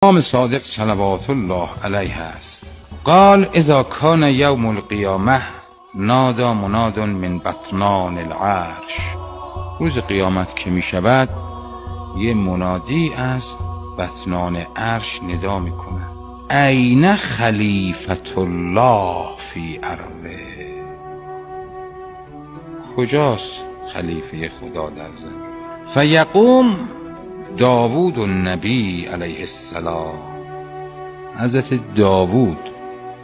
امام صادق صلوات الله علیه است. قال اذا کان یوم القیامه نادى مناد من بطنان العرش. روز قیامت که می شود یه منادی از بطنان عرش ندا می کنه این خلیفة الله فی ارضه. کجاست خلیفه خدا در زمین؟ فیقوم داوود النبی علیه السلام. حضرت داوود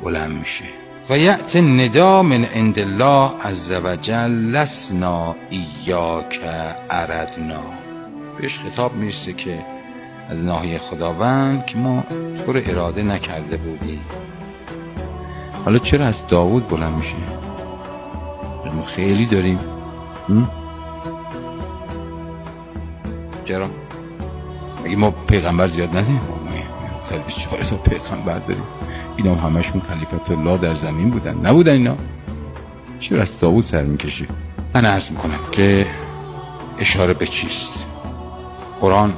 بلند میشه و یأتی النداء من عند الله عز وجل لسنا ایاک اردنا. بهش خطاب میرسه که از ناحیه خداوند که ما تو رو اراده نکرده بودیم. حالا چرا از داوود بلند میشه؟ ما خیلی داریم چرا؟ اگه ما پیغمبر زیاد ندیم؟ 124 تا پیغمبر داریم، اینا همشون خلیفت الله در زمین بودن نبودن اینا؟ چرا از داوود سر میکشی؟ من عرض میکنم که اشاره به چیست؟ قرآن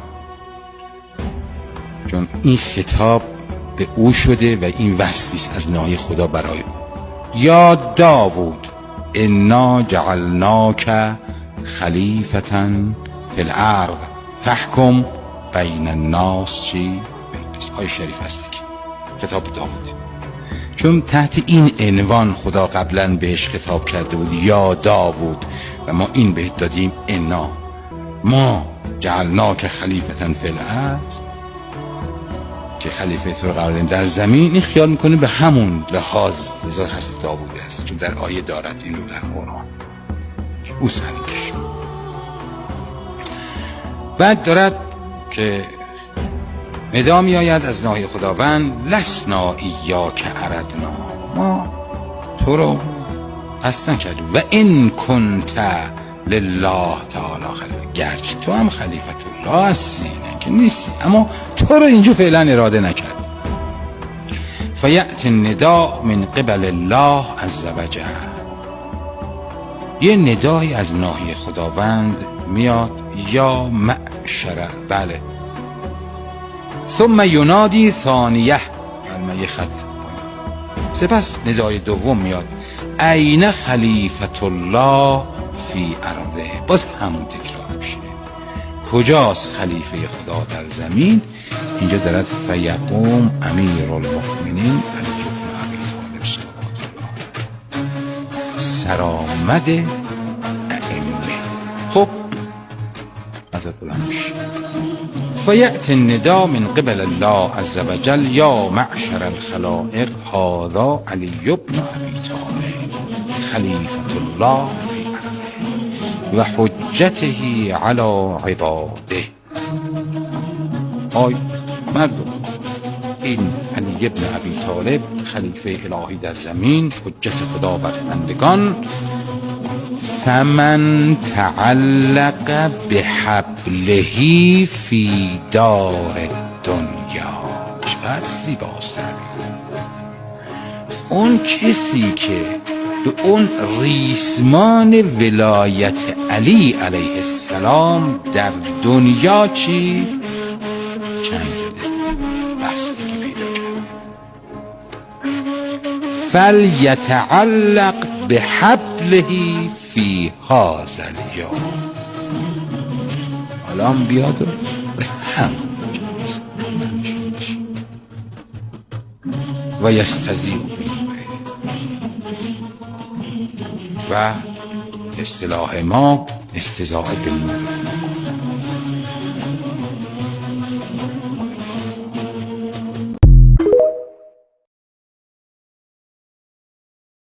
چون این خطاب به او شده و این وصفیست از ناحیه خدا برای او. یا داوود انا جعلناک خلیفة فی الارض فاحکم بین الناس. چی؟ آیه شریف هستی که خطاب داوود، چون تحت این عنوان خدا قبلا بهش خطاب کرده بود یا داوود و ما این بهت دادیم انا ما جعلناک خلیفة فی الارض، که خلیفه تو رو قرار دادیم در زمین. این خیال میکنه به همون لحاظ لذا هست داوود است، چون در آیه دارد این رو در قرآن او سنگش. بعد دارد که ندا می آید از ناحیه خداوند لسنا ایاک اردنا، ما تو رو قصد نکردیم و ان کنت لله تعالی خلیفه، گرچه تو هم خلیفت الله هستی نه که نیستی، اما تو رو اینجا فعلا اراده نکرد. فیأتی النداء من قبل الله عز وجل، یه ندایی از ناحیه خداوند میاد یا معشر، بله. ثم ینادی ثانیه، من یه خط سپس ندای دوم میاد این خلیفة الله فی ارضه، باز همون تکرار میشه. کجاست خلیفه خدا در زمین؟ اینجا دارد فیقوم امیر المؤمنین علی بن ابی طالب صلوات الله، سرآمد ائمه. خب ازت بلند میشه فیأتی النداء من قبل الله عز وجل یا معشر الخلائق هذا علی بن ابی طالب خلیفة الله فی ارضه و حجته علی عباده. آی مردم، این علی بن ابی طالب خلیفه الهی در زمین، حجت خدا بر بندگان. فمن تعلق بحبله فی دار الدنیا، چقدر زیباست. اون کسی که به اون ریسمان ولایت علی علیه السلام در دنیا چی؟ چنگ زده، بستگی پیدا کرده. فلیتعلق بحبله فی هذا الیوم، حالا هم بیاد به هم و یستزیع و اصطلاح ما استزاء بالنور.